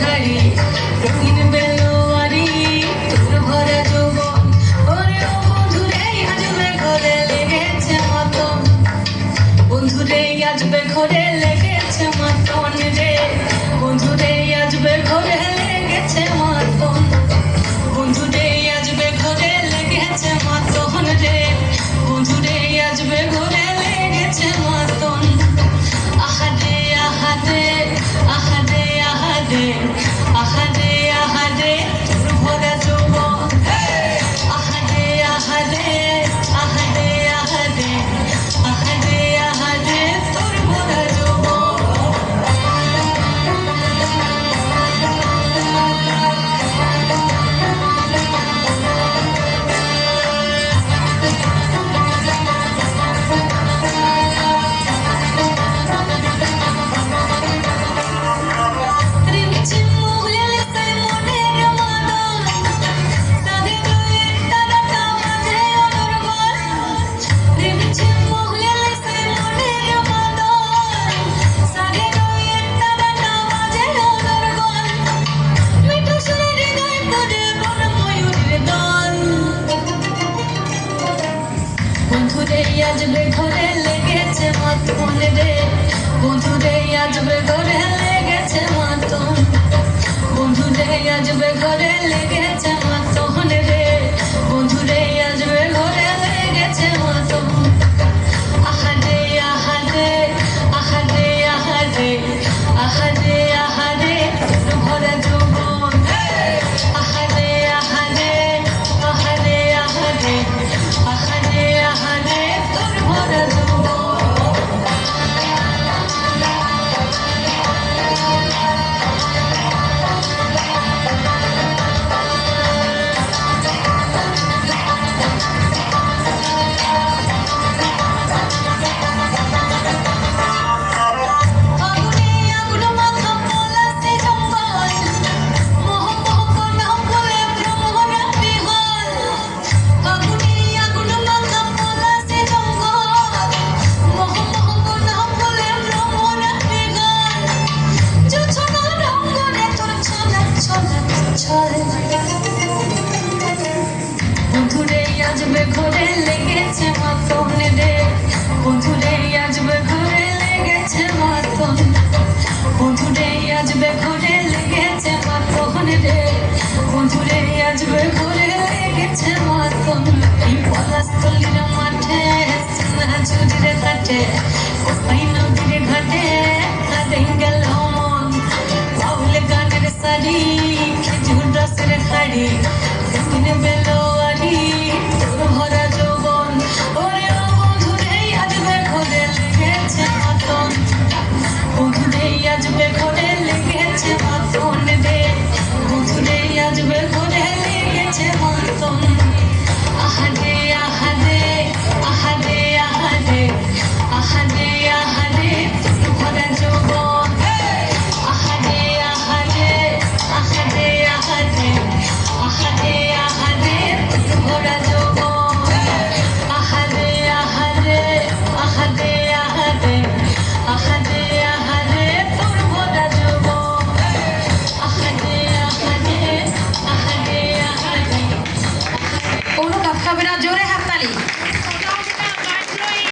হাড়ি রঙিন বেলোয়ারি তোর ভরা যৌবন ওরে ও বন্ধুরে আসবে ঘরে লেগেছে মতন বন্ধুরে আসবে ঘরে লেগেছে মতন রে বন্ধুরে আসবে ঘরে লেগেছে মতন বন্ধুরে আসবে ঘরে লেগেছে মতন রে বন্ধুরে আসবে ঘরে লেগেছে মতন আহারে আহারে আহারে আহারে আহারে আহারে তোর ভরা যৌবন আহারে আহারে আহারে আহারে আহারে আহারে তোর ভরা যৌবন বন্ধুরে আসবে ঘরে লেগেছে মতন রে বন্ধুরে আসবে ঘরে লেগেছে মতন বন্ধুরে আসবে ঘরে লেগেছে মতন রে বন্ধুরে আসবে ঘরে লেগেছে মতন আহারে আহারে আহারে আহারে আহারে আহারে তোর ভরা যৌবন আহারে আহারে আহারে আহারে আহারে আহারে তোর ভরা যৌবন বন্ধুরে আসবে ঘরে লেগেছে মতন রে বন্ধুরে আসবে ঘরে লেগেছে মতন বন্ধুরে আসবে ঘরে লেগেছে মতন রে বন্ধুরে আসবে ঘরে লেগেছে মতন এই পলাশতলির মাঠে সোনা ঝুড়ির কাটে কোপাই নদীর ঘাটে কাঁদে গেল মন বাউল গানের শাড়ি খেজুর রসের হাড়ি